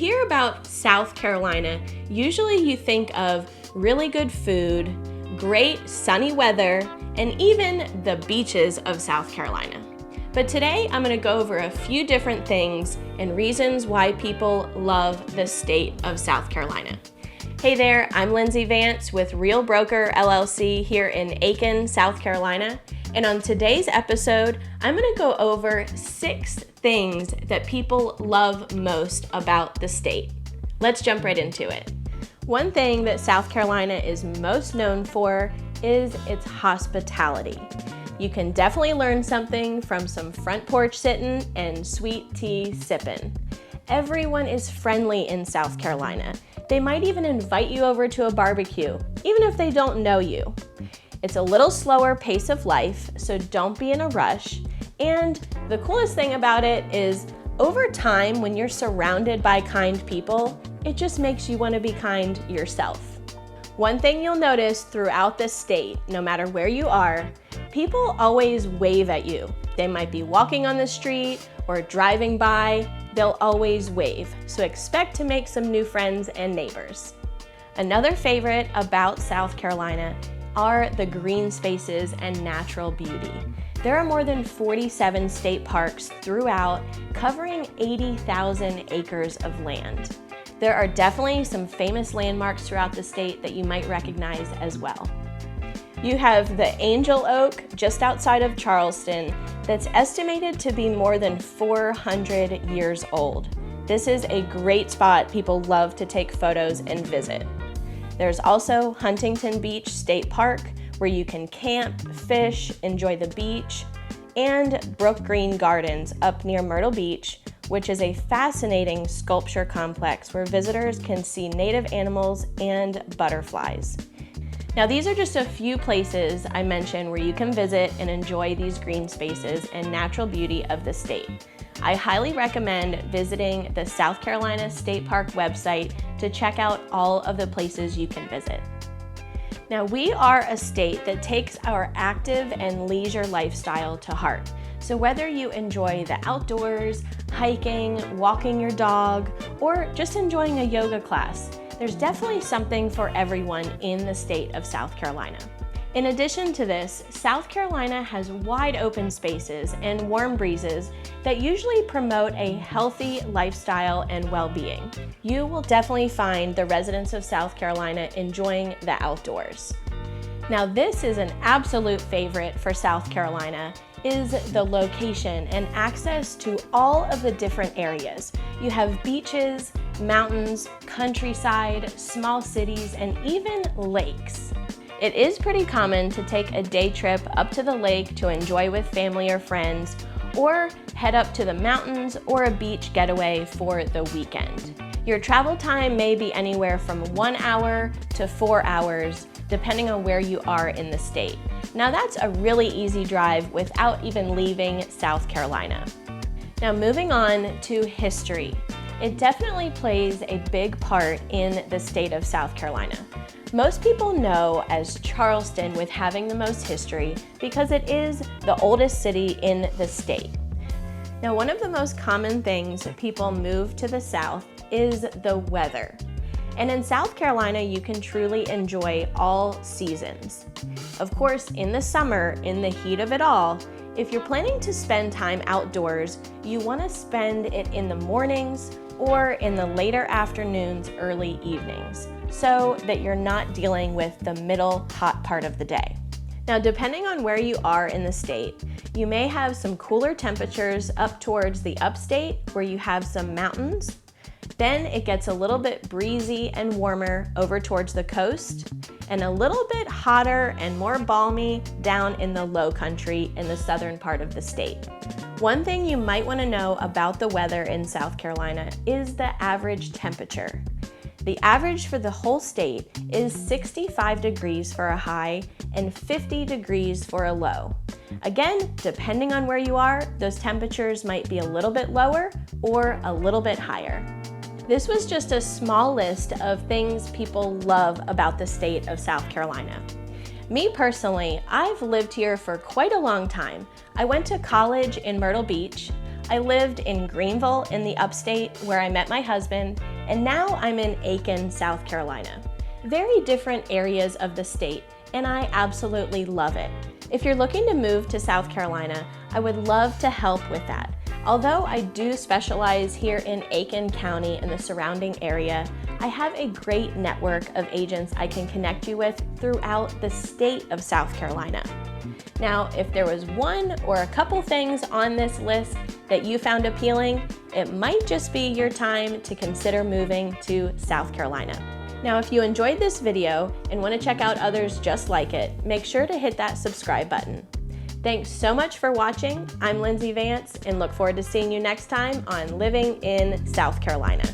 hear about South Carolina, usually you think of really good food, great sunny weather, and even the beaches of South Carolina. But today I'm going to go over a few different things and reasons why people love the state of South Carolina. Hey there, I'm Lindsey Vance with Broker LLC here in Aiken, South Carolina. And on today's episode, I'm going to go over 6 things that people love most about the state. Let's jump right into it. One thing that South Carolina is most known for is its hospitality. You can definitely learn something from some front porch sitting and sweet tea sipping. Everyone is friendly in South Carolina. They might even invite you over to a barbecue, even if they don't know you. It's a little slower pace of life, so don't be in a rush. And the coolest thing about it is, over time, when you're surrounded by kind people, it just makes you want to be kind yourself. One thing you'll notice throughout the state, no matter where you are, people always wave at you. They might be walking on the street or driving by. They'll always wave, so expect to make some new friends and neighbors. Another favorite about South Carolina are the green spaces and natural beauty. There are more than 47 state parks throughout, covering 80,000 acres of land. There are definitely some famous landmarks throughout the state that you might recognize as well. You have the Angel Oak just outside of Charleston that's estimated to be more than 400 years old. This is a great spot people love to take photos and visit. There's also Huntington Beach State Park, where you can camp, fish, enjoy the beach, and Brook Green Gardens up near Myrtle Beach, which is a fascinating sculpture complex where visitors can see native animals and butterflies. Now, these are just a few places I mentioned where you can visit and enjoy these green spaces and natural beauty of the state. I highly recommend visiting the South Carolina State Park website to check out all of the places you can visit. Now, we are a state that takes our active and leisure lifestyle to heart. So whether you enjoy the outdoors, hiking, walking your dog, or just enjoying a yoga class, there's definitely something for everyone in the state of South Carolina. In addition to this, South Carolina has wide open spaces and warm breezes that usually promote a healthy lifestyle and well-being. You will definitely find the residents of South Carolina enjoying the outdoors. Now, this is an absolute favorite for South Carolina, is the location and access to all of the different areas. You have beaches, mountains, countryside, small cities, and even lakes. It is pretty common to take a day trip up to the lake to enjoy with family or friends, or head up to the mountains or a beach getaway for the weekend. Your travel time may be anywhere from 1 hour to 4 hours, depending on where you are in the state. Now, that's a really easy drive without even leaving South Carolina. Now, moving on to history. It definitely plays a big part in the state of South Carolina. Most people know as Charleston with having the most history because it is the oldest city in the state. Now, one of the most common things that people move to the South is the weather. And in South Carolina, you can truly enjoy all seasons. Of course, in the summer, in the heat of it all, if you're planning to spend time outdoors, you want to spend it in the mornings or in the later afternoons, early evenings, so that you're not dealing with the middle hot part of the day. Now, depending on where you are in the state, you may have some cooler temperatures up towards the upstate where you have some mountains. Then it gets a little bit breezy and warmer over towards the coast, and a little bit hotter and more balmy down in the low country in the southern part of the state. One thing you might want to know about the weather in South Carolina is the average temperature. The average for the whole state is 65 degrees for a high and 50 degrees for a low. Again, depending on where you are, those temperatures might be a little bit lower or a little bit higher. This was just a small list of things people love about the state of South Carolina. Me personally, I've lived here for quite a long time. I went to college in Myrtle Beach. I lived in Greenville in the upstate where I met my husband, and now I'm in Aiken, South Carolina. Very different areas of the state, and I absolutely love it. If you're looking to move to South Carolina, I would love to help with that. Although I do specialize here in Aiken County and the surrounding area, I have a great network of agents I can connect you with throughout the state of South Carolina. Now, if there was one or a couple things on this list that you found appealing, it might just be your time to consider moving to South Carolina. Now, if you enjoyed this video and want to check out others just like it, make sure to hit that subscribe button. Thanks so much for watching. I'm Lindsey Vance and look forward to seeing you next time on Living in South Carolina.